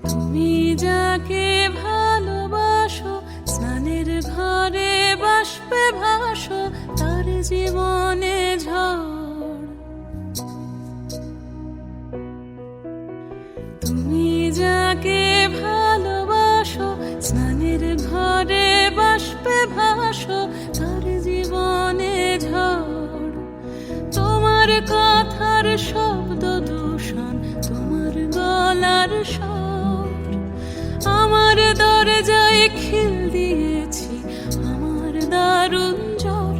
তুমি যাকে ভালোবাসো, স্নানের ঘরে বাষ্পে ভাসো, তার জীবনে ঝড়। তুমি যাকে ভালোবাসো, স্নানের ঘরে বাষ্পে ভাসো, তার জীবনে ঝড়। তোমার কথার শব্দ দূষণ, তোমার গলার স্বর, আমার দরজায় খিল দিয়েছি, আমার দারুণ জ্বর।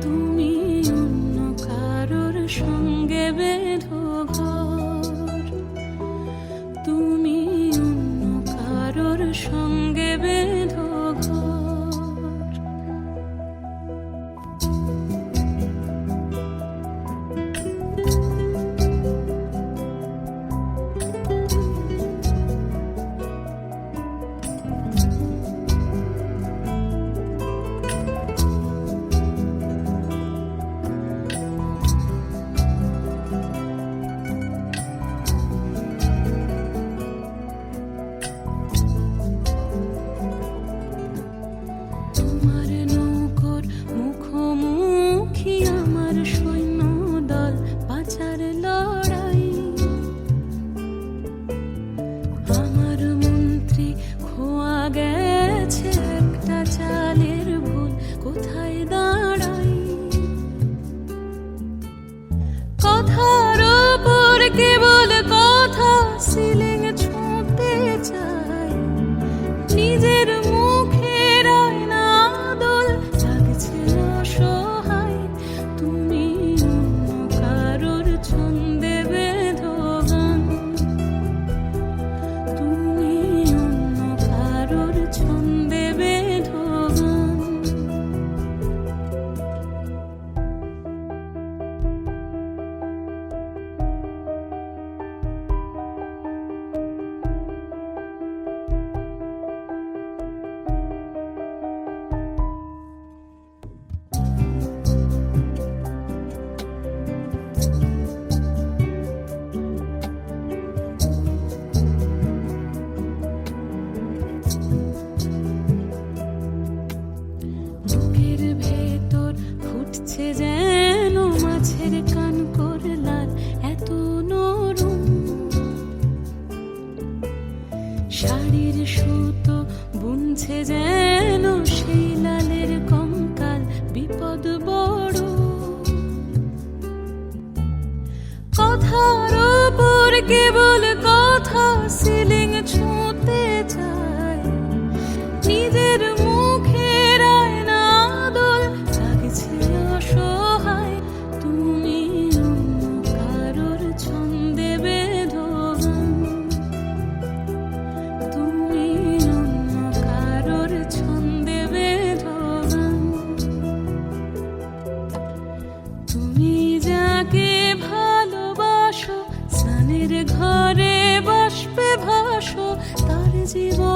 তুমি অন্য কারোর সঙ্গে বেঁধো ঘর, তুমি অন্য কারোর সঙ্গে বেঁধো ঘর। তোমার নৌকোর মুখোমুখি আমার সৈন্য দল, বাঁচার লড়াই। আমার মন্ত্রী খোয়া গেছে একটা চালের ভুল, কোথায় দাঁড়াই। কথার ওপর কেবল কথা, সিলিং ছুঁতে চাই। নিজের মুখের আয়না দোল, লাগছে অসহায়। তুমি অন্য কারোর ছন্দে বেঁধো গান, তুমি অন্য কারোর ছন্দে বেঁধো গান। বুকের ভেতর ফুটছে যেন মাছের কান করলার, এত নরম। শাড়ির সুতো বুনছে যেন সেই লালের কঙ্কাল, বিপদ বড়। কথার ওপর কেবল কথা, সিলিং ছুঁতে চাই। নিজের মুখের আয়না দোল, লাগছে অসহায়। তুমি অন্য কারোর ছন্দে বেঁধো গান, তুমি অন্য কারোর ছন্দে বেঁধো গান। তুমি যাকে ভালোবাসো, স্নানের ঘরে বাষ্পে ভাসো, তার জীবন